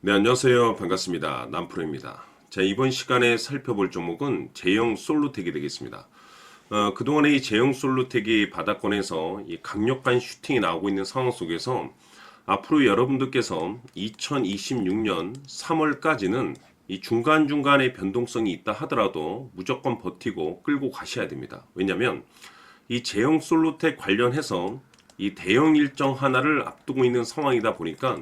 네, 안녕하세요. 반갑습니다. 남프로입니다. 자, 이번 시간에 살펴볼 종목은 제형 솔루텍이 되겠습니다. 그동안에 이 제형 솔루텍이 바닥권에서 이 강력한 슈팅이 나오고 있는 상황 속에서 앞으로 여러분들께서 2026년 3월까지는 이 중간중간에 변동성이 있다 하더라도 무조건 버티고 끌고 가셔야 됩니다. 왜냐하면 이 제형 솔루텍 관련해서 이 대형 일정 하나를 앞두고 있는 상황이다 보니까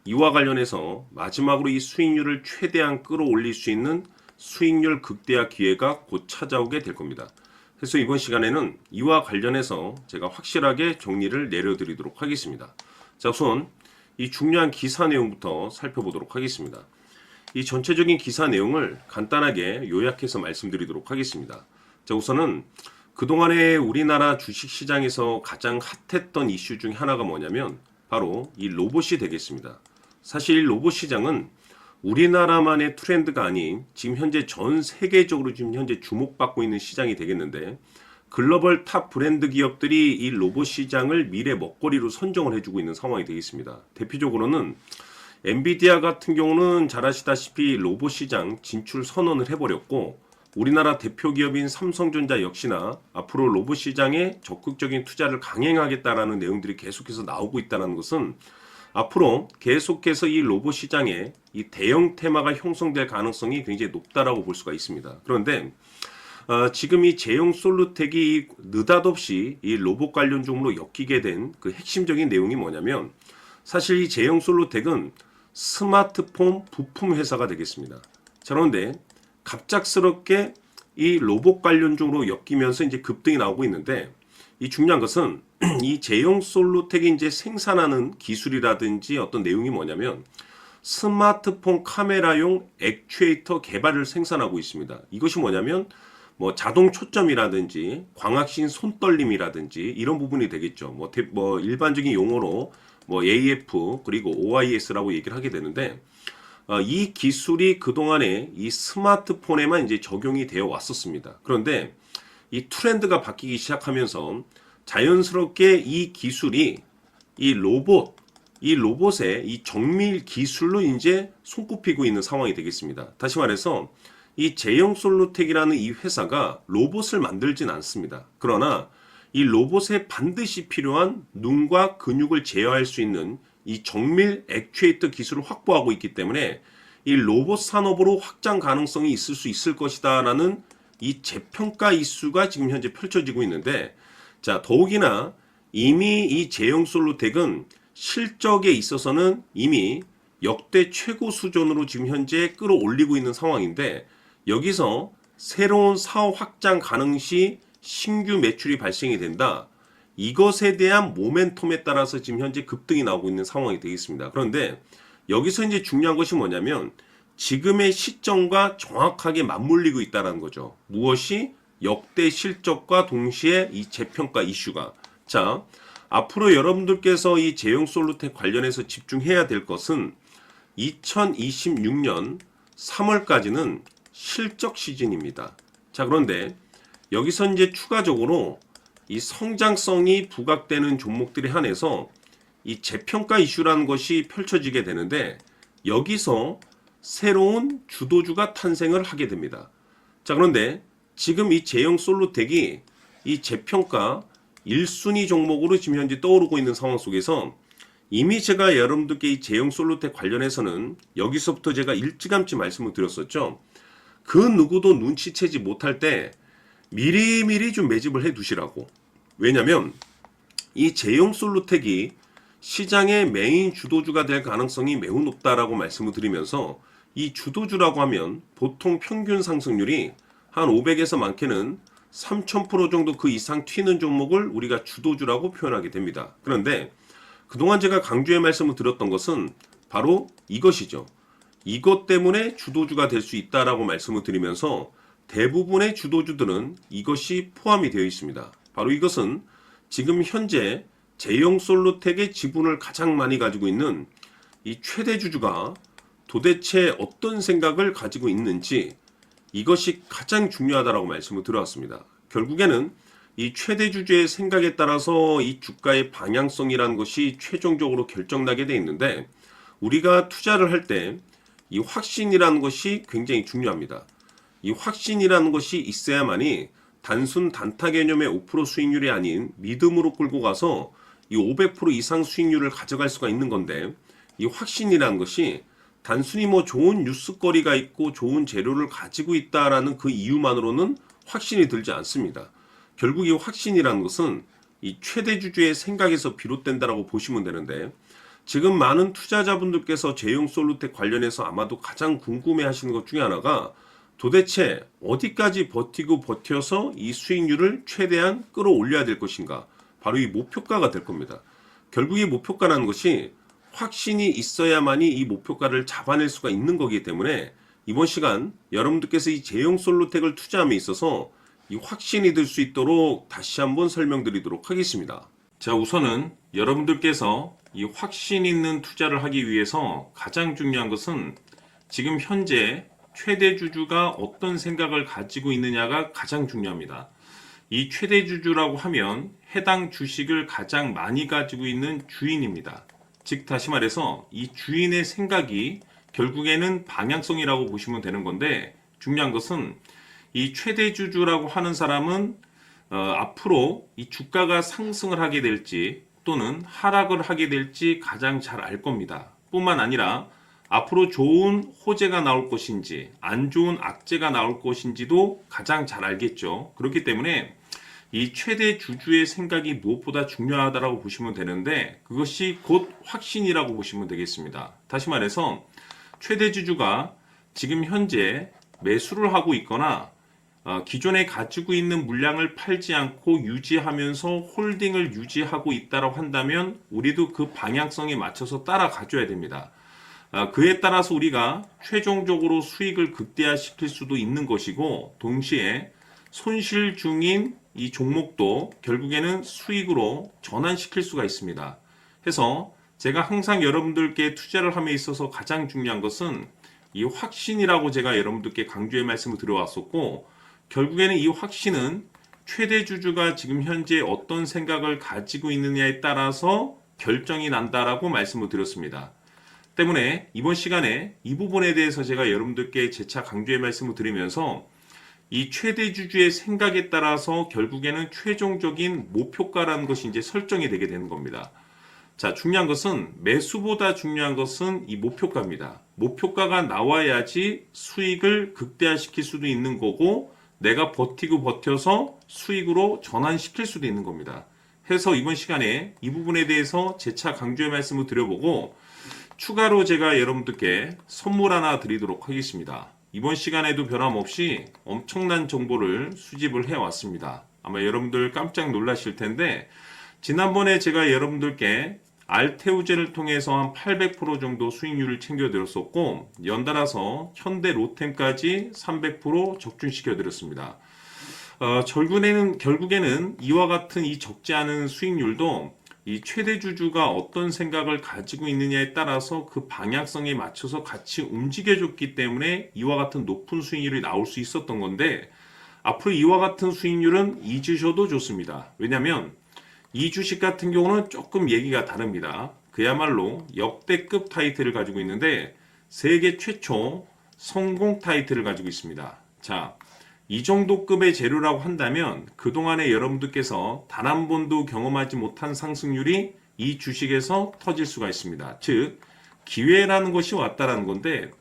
이와 관련해서 마지막으로 이 수익률을 최대한 끌어올릴 수 있는 수익률 극대화 기회가 곧 찾아오게 될 겁니다. 그래서 이번 시간에는 이와 관련해서 제가 확실하게 정리를 내려드리도록 하겠습니다. 자, 우선 이 중요한 기사 내용부터 살펴보도록 하겠습니다. 이 전체적인 기사 내용을 간단하게 요약해서 말씀드리도록 하겠습니다. 자, 우선은 그동안에 우리나라 주식시장에서 가장 핫했던 이슈 중 하나가 뭐냐면 바로 이 로봇이 되겠습니다. 사실 이 로봇 시장은 우리나라만의 트렌드가 아닌 지금 현재 전 세계적으로 지금 현재 주목받고 있는 시장이 되겠는데, 글로벌 탑 브랜드 기업들이 이 로봇 시장을 미래 먹거리로 선정을 해주고 있는 상황이 되겠습니다. 대표적으로는 엔비디아 같은 경우는 잘 아시다시피 로봇 시장 진출 선언을 해버렸고, 우리나라 대표 기업인 삼성전자 역시나 앞으로 로봇 시장에 적극적인 투자를 강행하겠다라는 내용들이 계속해서 나오고 있다는 것은 앞으로 계속해서 이 로봇 시장에 이 대형 테마가 형성될 가능성이 굉장히 높다라고 볼 수가 있습니다. 그런데 지금 이 제형 솔루텍이 느닷없이 이 로봇 관련 종목으로 엮이게 된 그 핵심적인 내용이 뭐냐면, 사실 이 제형 솔루텍은 스마트폰 부품 회사가 되겠습니다. 자, 그런데 갑작스럽게 이 로봇 관련 종으로 엮이면서 이제 급등이 나오고 있는데, 이 중요한 것은 이 제형 솔루텍이 이제 생산하는 기술이라든지 어떤 내용이 뭐냐면 스마트폰 카메라용 액추에이터 개발을 생산하고 있습니다. 이것이 뭐냐면 뭐 자동 초점이라든지 광학신 손떨림이라든지 이런 부분이 되겠죠. 뭐 일반적인 용어로 뭐 AF 그리고 OIS라고 얘기를 하게 되는데, 이 기술이 그동안에 이 스마트폰에만 이제 적용이 되어 왔었습니다. 그런데 이 트렌드가 바뀌기 시작하면서 자연스럽게 이 기술이 이 로봇의 이 정밀 기술로 이제 손꼽히고 있는 상황이 되겠습니다. 다시 말해서 이 제형 솔루텍이라는 이 회사가 로봇을 만들진 않습니다. 그러나 이 로봇에 반드시 필요한 눈과 근육을 제어할 수 있는 이 정밀 액추에이터 기술을 확보하고 있기 때문에 이 로봇 산업으로 확장 가능성이 있을 수 있을 것이다 라는 이 재평가 이슈가 지금 현재 펼쳐지고 있는데, 자, 더욱이나 이미 이 제형 솔루텍은 실적에 있어서는 이미 역대 최고 수준으로 지금 현재 끌어올리고 있는 상황인데, 여기서 새로운 사업 확장 가능 시 신규 매출이 발생이 된다. 이것에 대한 모멘텀에 따라서 지금 현재 급등이 나오고 있는 상황이 되겠습니다. 그런데 여기서 이제 중요한 것이 뭐냐면 지금의 시점과 정확하게 맞물리고 있다는 거죠. 무엇이? 역대 실적과 동시에 이 재평가 이슈가. 자, 앞으로 여러분들께서 이 제형 솔루텍 관련해서 집중해야 될 것은 2026년 3월까지는 실적 시즌입니다. 자, 그런데 여기서 이제 추가적으로 이 성장성이 부각되는 종목들에 한해서 이 재평가 이슈라는 것이 펼쳐지게 되는데, 여기서 새로운 주도주가 탄생을 하게 됩니다. 자, 그런데 지금 이 제형 솔루텍이 이 재평가 1순위 종목으로 지금 현재 떠오르고 있는 상황 속에서 이미 제가 여러분들께 이 제형 솔루텍 관련해서는 여기서부터 제가 일찌감치 말씀을 드렸었죠. 그 누구도 눈치채지 못할 때 미리미리 좀 매집을 해 두시라고. 왜냐면 이 제형 솔루텍이 시장의 메인 주도주가 될 가능성이 매우 높다라고 말씀을 드리면서, 이 주도주라고 하면 보통 평균 상승률이 한 500에서 많게는 3000% 정도 그 이상 튀는 종목을 우리가 주도주라고 표현하게 됩니다. 그런데 그동안 제가 강조해 말씀을 드렸던 것은 바로 이것이죠. 이것 때문에 주도주가 될 수 있다라고 말씀을 드리면서 대부분의 주도주들은 이것이 포함이 되어 있습니다. 바로 이것은 지금 현재 제형 솔루텍의 지분을 가장 많이 가지고 있는 이 최대 주주가 도대체 어떤 생각을 가지고 있는지, 이것이 가장 중요하다라고 말씀을 드려왔습니다. 결국에는 이 최대 주주의 생각에 따라서 이 주가의 방향성이라는 것이 최종적으로 결정나게 돼 있는데, 우리가 투자를 할 때 이 확신이라는 것이 굉장히 중요합니다. 이 확신이라는 것이 있어야만이 단순 단타 개념의 5% 수익률이 아닌 믿음으로 끌고 가서 이 500% 이상 수익률을 가져갈 수가 있는 건데, 이 확신이라는 것이 단순히 뭐 좋은 뉴스거리가 있고 좋은 재료를 가지고 있다라는 그 이유만으로는 확신이 들지 않습니다. 결국 이 확신이라는 것은 이 최대 주주의 생각에서 비롯된다라고 보시면 되는데, 지금 많은 투자자분들께서 제형 솔루텍 관련해서 아마도 가장 궁금해 하시는 것 중에 하나가 도대체 어디까지 버티고 버텨서 이 수익률을 최대한 끌어올려야 될 것인가, 바로 이 목표가가 될 겁니다. 결국 이 목표가라는 것이 확신이 있어야만이 이 목표가를 잡아낼 수가 있는 거기 때문에 이번 시간 여러분들께서 이 제형 솔루텍을 투자함에 있어서 이 확신이 들 수 있도록 다시 한번 설명드리도록 하겠습니다. 자, 우선은 여러분들께서 이 확신 있는 투자를 하기 위해서 가장 중요한 것은 지금 현재 최대 주주가 어떤 생각을 가지고 있느냐가 가장 중요합니다. 이 최대 주주라고 하면 해당 주식을 가장 많이 가지고 있는 주인입니다. 즉 다시 말해서 이 주인의 생각이 결국에는 방향성이라고 보시면 되는 건데, 중요한 것은 이 최대 주주라고 하는 사람은 앞으로 이 주가가 상승을 하게 될지 또는 하락을 하게 될지 가장 잘 알 겁니다. 뿐만 아니라 앞으로 좋은 호재가 나올 것인지 안 좋은 악재가 나올 것인지도 가장 잘 알겠죠. 그렇기 때문에 이 최대 주주의 생각이 무엇보다 중요하다고 보시면 되는데, 그것이 곧 확신이라고 보시면 되겠습니다. 다시 말해서 최대 주주가 지금 현재 매수를 하고 있거나 기존에 가지고 있는 물량을 팔지 않고 유지하면서 홀딩을 유지하고 있다고 한다면 우리도 그 방향성에 맞춰서 따라가줘야 됩니다. 그에 따라서 우리가 최종적으로 수익을 극대화시킬 수도 있는 것이고, 동시에 손실 중인 이 종목도 결국에는 수익으로 전환시킬 수가 있습니다. 해서 제가 항상 여러분들께 투자를 함에 있어서 가장 중요한 것은 이 확신이라고 제가 여러분들께 강조의 말씀을 드려왔었고, 결국에는 이 확신은 최대 주주가 지금 현재 어떤 생각을 가지고 있느냐에 따라서 결정이 난다라고 말씀을 드렸습니다. 때문에 이번 시간에 이 부분에 대해서 제가 여러분들께 재차 강조의 말씀을 드리면서 이 최대 주주의 생각에 따라서 결국에는 최종적인 목표가라는 것이 이제 설정이 되게 되는 겁니다. 자, 중요한 것은 매수보다 중요한 것은 이 목표가입니다. 목표가가 나와야지 수익을 극대화시킬 수도 있는 거고, 내가 버티고 버텨서 수익으로 전환시킬 수도 있는 겁니다. 해서 이번 시간에 이 부분에 대해서 재차 강조의 말씀을 드려보고, 추가로 제가 여러분들께 선물 하나 드리도록 하겠습니다. 이번 시간에도 변함없이 엄청난 정보를 수집을 해왔습니다. 아마 여러분들 깜짝 놀라실 텐데, 지난번에 제가 여러분들께 알테우젠을 통해서 한 800% 정도 수익률을 챙겨드렸었고, 연달아서 현대 로템까지 300% 적중시켜드렸습니다. 결국에는 이와 같은 이 적지 않은 수익률도 이 최대 주주가 어떤 생각을 가지고 있느냐에 따라서 그 방향성에 맞춰서 같이 움직여줬기 때문에 이와 같은 높은 수익률이 나올 수 있었던 건데, 앞으로 이와 같은 수익률은 잊으셔도 좋습니다. 왜냐하면 이 주식 같은 경우는 조금 얘기가 다릅니다. 그야말로 역대급 타이틀을 가지고 있는데 세계 최초 성공 타이틀을 가지고 있습니다. 자, 이 정도 급의 재료라고 한다면 그동안에 여러분들께서 단 한 번도 경험하지 못한 상승률이 이 주식에서 터질 수가 있습니다. 즉, 기회라는 것이 왔다라는 건데,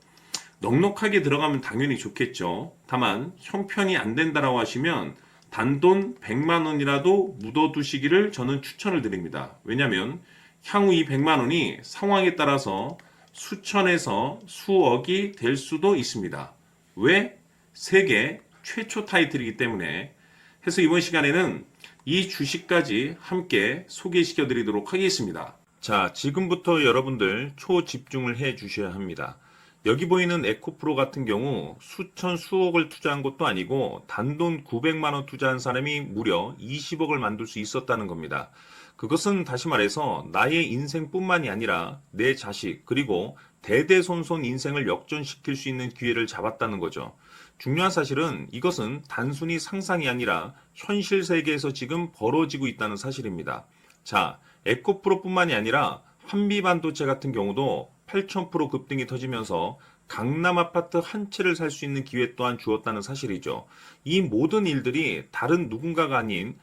넉넉하게 들어가면 당연히 좋겠죠. 다만 형편이 안 된다라고 하시면 단돈 100만 원이라도 묻어두시기를 저는 추천을 드립니다. 왜냐하면 향후 이 100만 원이 상황에 따라서 수천에서 수억이 될 수도 있습니다. 왜? 세계 최초 타이틀이기 때문에. 해서 이번 시간에는 이 주식까지 함께 소개시켜 드리도록 하겠습니다. 자, 지금부터 여러분들 초집중을 해 주셔야 합니다. 여기 보이는 에코프로 같은 경우 수천 수억을 투자한 것도 아니고 단돈 900만 원 투자한 사람이 무려 20억을 만들 수 있었다는 겁니다. 그것은 다시 말해서 나의 인생뿐만이 아니라 내 자식 그리고 대대손손 인생을 역전시킬 수 있는 기회를 잡았다는 거죠. 중요한 사실은 이것은 단순히 상상이 아니라 현실 세계에서 지금 벌어지고 있다는 사실입니다. 자, 에코프로뿐만이 아니라 한미반도체 같은 경우도 8,000% 급등이 터지면서 강남 아파트 한 채를 살 수 있는 기회 또한 주었다는 사실이죠. 이 모든 일들이 다른 누군가가 아닌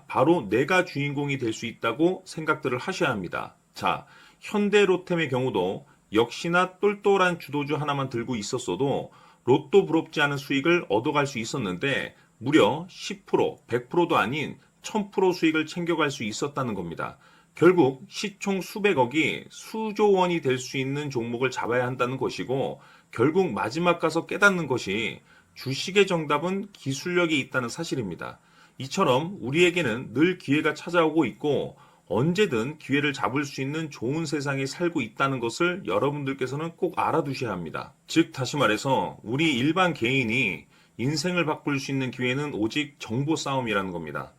바로 내가 주인공이 될 수 있다고 생각들을 하셔야 합니다. 자, 현대로템의 경우도 역시나 똘똘한 주도주 하나만 들고 있었어도 로또 부럽지 않은 수익을 얻어갈 수 있었는데 무려 10%, 100%도 아닌 1000% 수익을 챙겨갈 수 있었다는 겁니다. 결국 시총 수백억이 수조 원이 될 수 있는 종목을 잡아야 한다는 것이고 결국 마지막 가서 깨닫는 것이 주식의 정답은 기술력이 있다는 사실입니다. 이처럼 우리에게는 늘 기회가 찾아오고 있고 언제든 기회를 잡을 수 있는 좋은 세상에 살고 있다는 것을 여러분들께서는 꼭 알아두셔야 합니다. 즉 다시 말해서 우리 일반 개인이 인생을 바꿀 수 있는 기회는 오직 정보 싸움이라는 겁니다.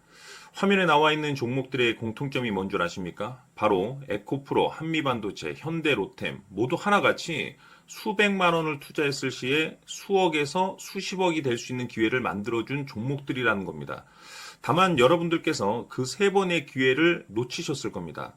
화면에 나와 있는 종목들의 공통점이 뭔 줄 아십니까? 바로 에코프로, 한미반도체, 현대로템 모두 하나같이 수백만 원을 투자했을 시에 수억에서 수십억이 될 수 있는 기회를 만들어준 종목들이라는 겁니다. 다만 여러분들께서 그 세 번의 기회를 놓치셨을 겁니다.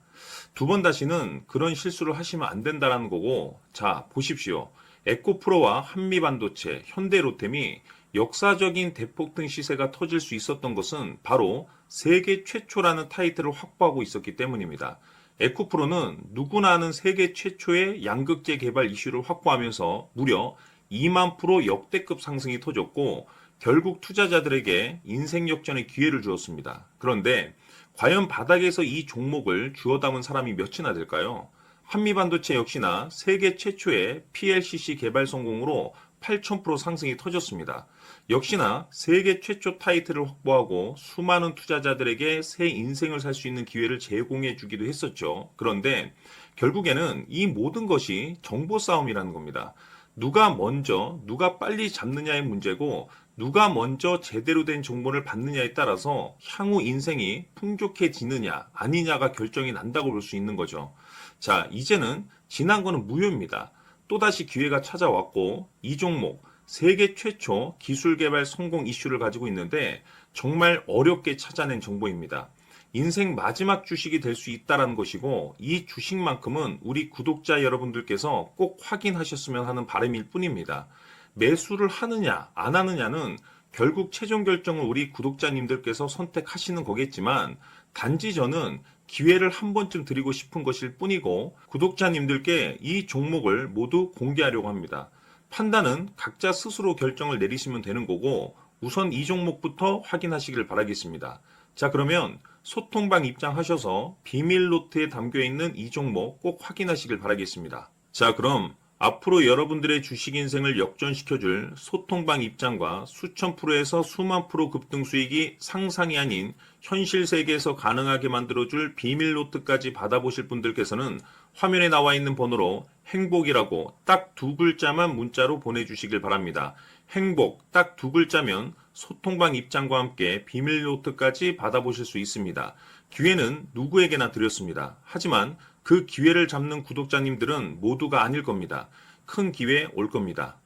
두 번 다시는 그런 실수를 하시면 안 된다는 거고, 자, 보십시오. 에코프로와 한미반도체, 현대로템이 역사적인 대폭등 시세가 터질 수 있었던 것은 바로 세계 최초라는 타이틀을 확보하고 있었기 때문입니다. 에코프로는 누구나 아는 세계 최초의 양극재 개발 이슈를 확보하면서 무려 2만 프로 역대급 상승이 터졌고 결국 투자자들에게 인생 역전의 기회를 주었습니다. 그런데 과연 바닥에서 이 종목을 주워 담은 사람이 몇이나 될까요? 한미반도체 역시나 세계 최초의 PLCC 개발 성공으로 8,000% 상승이 터졌습니다. 역시나 세계 최초 타이틀을 확보하고 수많은 투자자들에게 새 인생을 살 수 있는 기회를 제공해 주기도 했었죠. 그런데 결국에는 이 모든 것이 정보 싸움이라는 겁니다. 누가 먼저, 누가 빨리 잡느냐의 문제고 누가 먼저 제대로 된 정보를 받느냐에 따라서 향후 인생이 풍족해지느냐 아니냐가 결정이 난다고 볼 수 있는 거죠. 자, 이제는 지난 거는 무효입니다. 또다시 기회가 찾아왔고 이 종목 세계 최초 기술 개발 성공 이슈를 가지고 있는데 정말 어렵게 찾아낸 정보입니다. 인생 마지막 주식이 될 수 있다는 것이고 이 주식만큼은 우리 구독자 여러분들께서 꼭 확인하셨으면 하는 바람일 뿐입니다. 매수를 하느냐 안 하느냐는 결국 최종 결정을 우리 구독자님들께서 선택하시는 거겠지만 단지 저는 기회를 한 번쯤 드리고 싶은 것일 뿐이고 구독자님들께 이 종목을 모두 공개하려고 합니다. 판단은 각자 스스로 결정을 내리시면 되는 거고 우선 이 종목부터 확인하시길 바라겠습니다. 자, 그러면 소통방 입장하셔서 비밀 노트에 담겨있는 이 종목 꼭 확인하시길 바라겠습니다. 자, 그럼 앞으로 여러분들의 주식 인생을 역전시켜줄 소통방 입장과 수천 프로에서 수만 프로 급등 수익이 상상이 아닌 현실 세계에서 가능하게 만들어줄 비밀 노트까지 받아보실 분들께서는 화면에 나와 있는 번호로 행복이라고 딱 두 글자만 문자로 보내주시길 바랍니다. 행복 딱 두 글자면 소통방 입장과 함께 비밀 노트까지 받아보실 수 있습니다. 기회는 누구에게나 드렸습니다. 하지만 그 기회를 잡는 구독자님들은 모두가 아닐 겁니다. 큰 기회 올 겁니다.